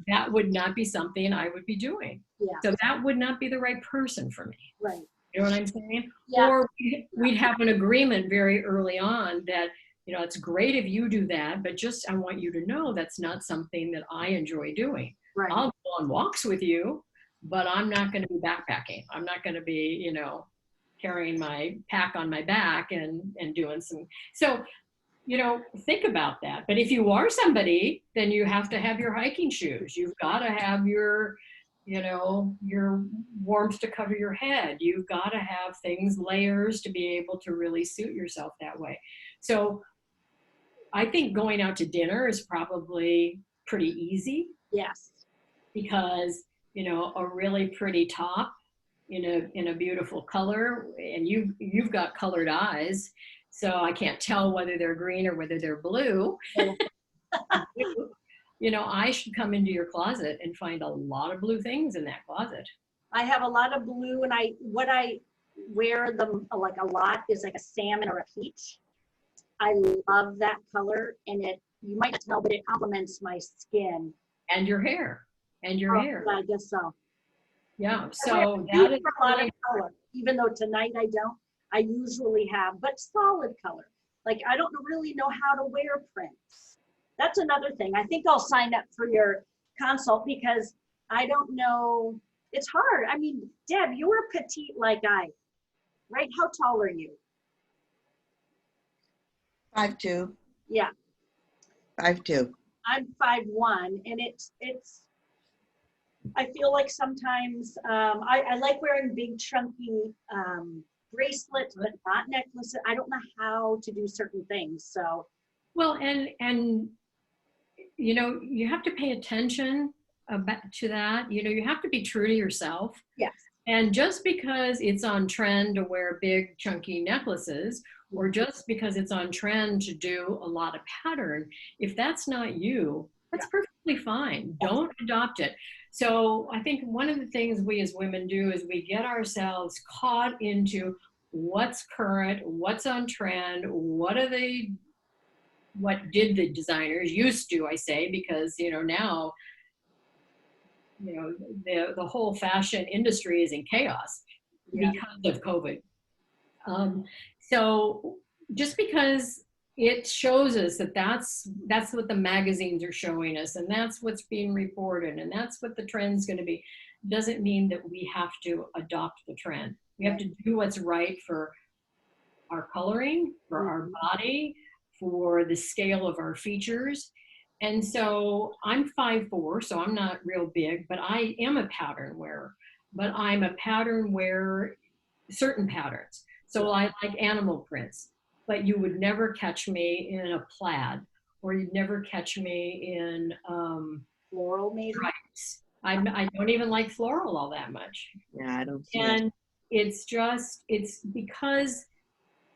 that would not be something I would be doing. Yeah. So that would not be the right person for me. Right. You know what I'm saying? Yeah. Or we'd have an agreement very early on that, you know, it's great if you do that, but just I want you to know that's not something that I enjoy doing. Right. I'll go on walks with you, but I'm not going to be backpacking. I'm not going to be, you know, carrying my pack on my back and doing some. So, you know, think about that. But if you are somebody, then you have to have your hiking shoes. You've got to have your, you know, your warmth to cover your head. You've got to have things, layers to be able to really suit yourself that way. So I think going out to dinner is probably pretty easy. Yes. Because, you know, a really pretty top in a beautiful color, and you've got colored eyes, so I can't tell whether they're green or whether they're blue. You know, I should come into your closet and find a lot of blue things in that closet. I have a lot of blue, and what I wear them like a lot is like a salmon or a peach. I love that color, and you might tell, but it complements my skin. And your hair. And your hair. I guess so. Yeah, so that is a lot of color. Even though tonight I don't, I usually have, but solid color. Like I don't really know how to wear prints. That's another thing. I think I'll sign up for your consult because I don't know. It's hard. I mean, Deb, you were petite like right? How tall are you? 5'2". Yeah. 5'2". I'm 5'1", and I feel like sometimes I like wearing big chunky bracelets, but not necklaces. I don't know how to do certain things. So, Well, and you know, you have to pay attention to that. You know, you have to be true to yourself. yes. And just because it's on trend to wear big chunky necklaces, or just because it's on trend to do a lot of pattern, if that's not you, that's perfectly fine. Don't adopt it. So I think one of the things we as women do is we get ourselves caught into what's current, what's on trend, what did the designers used to, I say, because, you know, now, you know, the whole fashion industry is in chaos because of COVID. So just because it shows us that that's what the magazines are showing us, and that's what's being reported, and that's what the trend's going to be, doesn't mean that we have to adopt the trend. We have to do what's right for our coloring, for our body, for the scale of our features. And so I'm 5'4", so I'm not real big, but I am a pattern wearer. But I'm a pattern wearer, certain patterns. So I like animal prints, but you would never catch me in a plaid, or you'd never catch me in Floral, maybe. stripes. I don't even like floral all that much. Yeah, I don't see And it's because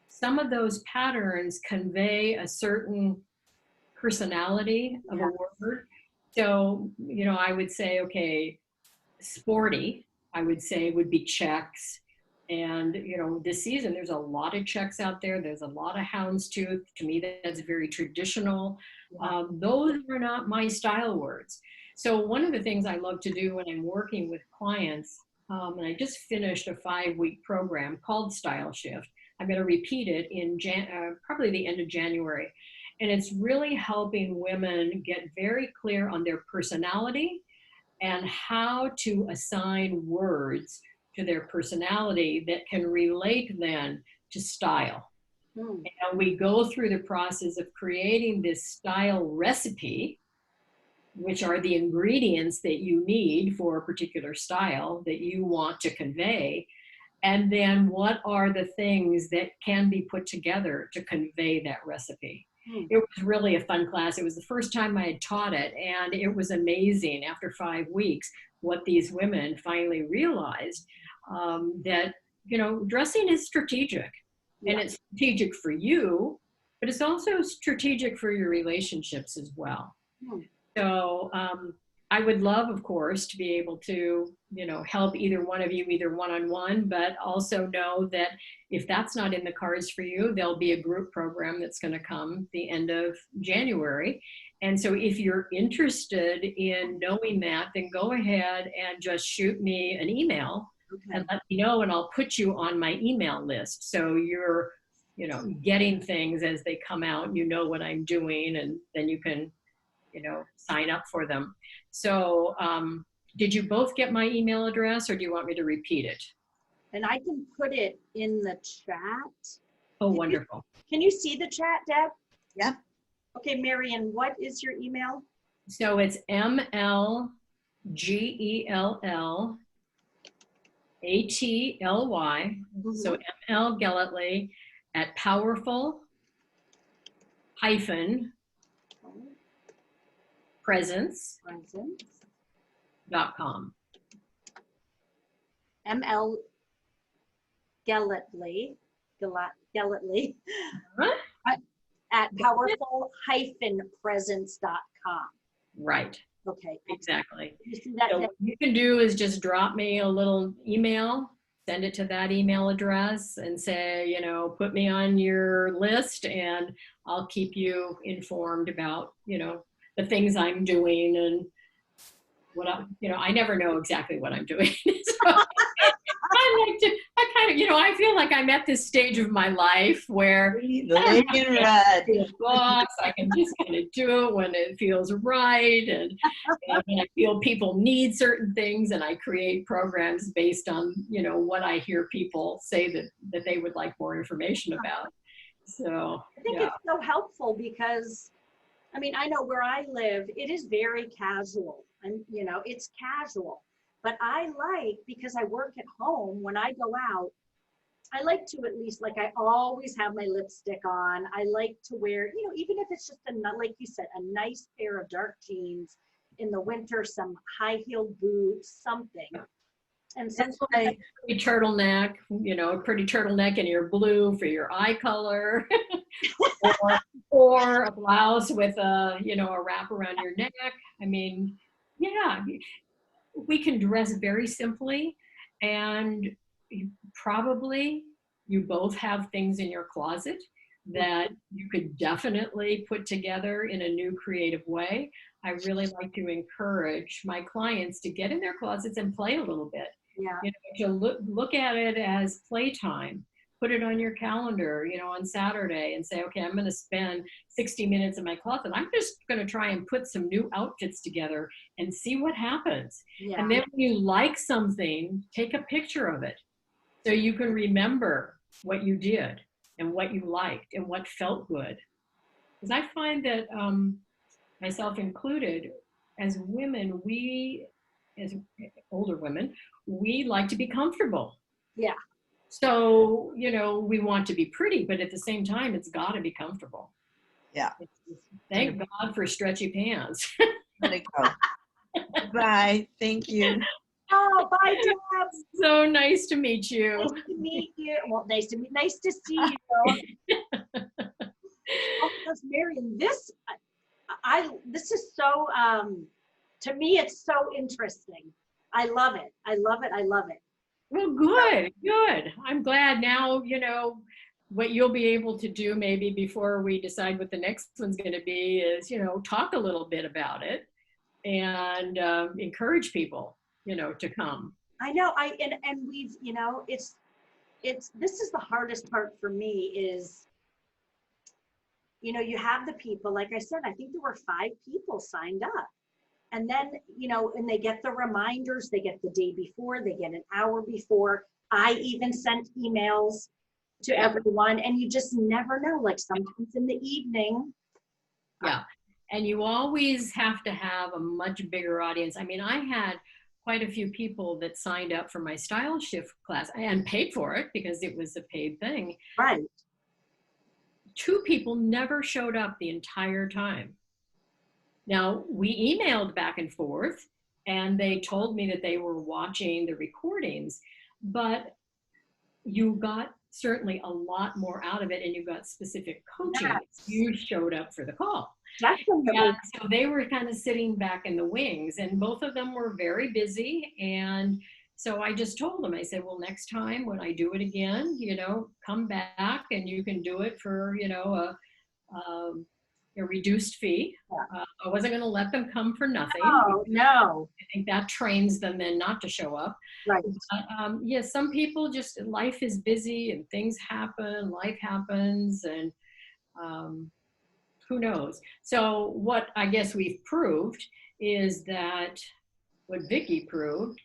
some of those patterns convey a certain personality of a word. So, you know, I would say, okay, sporty, I would say would be checks. And, you know, this season, there's a lot of checks out there. There's a lot of houndstooth. To me, that's very traditional. Those are not my style words. So one of the things I love to do when I'm working with clients, and I just finished a 5-week program called Style Shift. I'm going to repeat it in probably the end of January. And it's really helping women get very clear on their personality and how to assign words to their personality that can relate then to style. And we go through the process of creating this style recipe, which are the ingredients that you need for a particular style that you want to convey. And then what are the things that can be put together to convey that recipe? It was really a fun class. It was the first time I had taught it, and it was amazing after 5 weeks what these women finally realized, that, you know, dressing is strategic, and it's strategic for you, but it's also strategic for your relationships as well. So I would love, of course, to be able to, you know, help either one of you, either one-on-one, but also know that if that's not in the cards for you, there'll be a group program that's going to come the end of January. And so if you're interested in knowing that, then go ahead and just shoot me an email and let me know, and I'll put you on my email list. So you're, you know, getting things as they come out, you know what I'm doing, and then you can, you know, sign up for them. So did you both get my email address, or do you want me to repeat it? And I can put it in the chat. Oh, wonderful. Can you see the chat, Deb? Yep. Okay, Marion, what is your email? So it's MLGELLATLY So ML Gellatly at powerful presence.com. ML Gellatly at powerful-presence.com. Right. Okay. Exactly. You see that? So what you can do is just drop me a little email, send it to that email address, and say, you know, put me on your list, and I'll keep you informed about, you know, the things I'm doing and what I never know exactly what I'm doing. So I kind of, you know, I feel like I'm at this stage of my life where The lady in red. boss, I can just kind of do it when it feels right, and when I feel people need certain things, and I create programs based on, you know, what I hear people say that they would like more information about. So I think it's so helpful because I mean, I know where I live, it is very casual and, you know, it's casual. But I like, because I work at home, when I go out, I like to at least, like, I always have my lipstick on. I like to wear, you know, even if it's just like you said, a nice pair of dark jeans in the winter, some high-heeled boots, something. And That's sometimes why A turtleneck, you know, a pretty turtleneck in your blue for your eye color, or, or a blouse with a, you know, a wrap around your neck. I mean, yeah, we can dress very simply, and probably you both have things in your closet that you could definitely put together in a new creative way. I really like to encourage my clients to get in their closets and play a little bit. yeah, You know, to look at it as playtime. Put it on your calendar, you know, on Saturday, and say, okay, I'm going to spend 60 minutes in my closet. I'm just going to try and put some new outfits together and see what happens. yeah. And then when you like something, take a picture of it so you can remember what you did and what you liked and what felt good. Because I find that, myself included, as women, as older women, we like to be comfortable. Yeah. So, you know, we want to be pretty, but at the same time, it's got to be comfortable. Yeah. Thank God for stretchy pants. Let it go. Bye. Thank you. Oh, bye, Debs. So nice to meet you. Nice to meet you. Well, nice to see you. Oh, gosh, Marion, this is so, to me, it's so interesting. I love it. I love it. I love it. Well, good, good. I'm glad now, you know, what you'll be able to do maybe before we decide what the next one's going to be is, you know, talk a little bit about it and encourage people, you know, to come. I know. And we've, you know, this is the hardest part for me is, you know, you have the people, like I said, I think there were 5 people signed up. And then, you know, and they get the reminders, they get the day before, they get an hour before. I even sent emails to everyone, and you just never know, like sometimes in the evening. Yeah. And you always have to have a much bigger audience. I mean, I had quite a few people that signed up for my style shift class and paid for it because it was a paid thing. Right. 2 people never showed up the entire time. Now, we emailed back and forth, and they told me that they were watching the recordings, but you got certainly a lot more out of it, and you got specific coaching. Yes. You showed up for the call. Definitely. And so they were kind of sitting back in the wings, and both of them were very busy. And so I just told them, I said, well, next time when I do it again, you know, come back and you can do it for, you know, a reduced fee. I wasn't going to let them come for nothing. Oh, no. I think that trains them then not to show up. Right. But, yeah, some people just, life is busy and things happen, life happens, and who knows? So what I guess we've proved is that what Vicki proved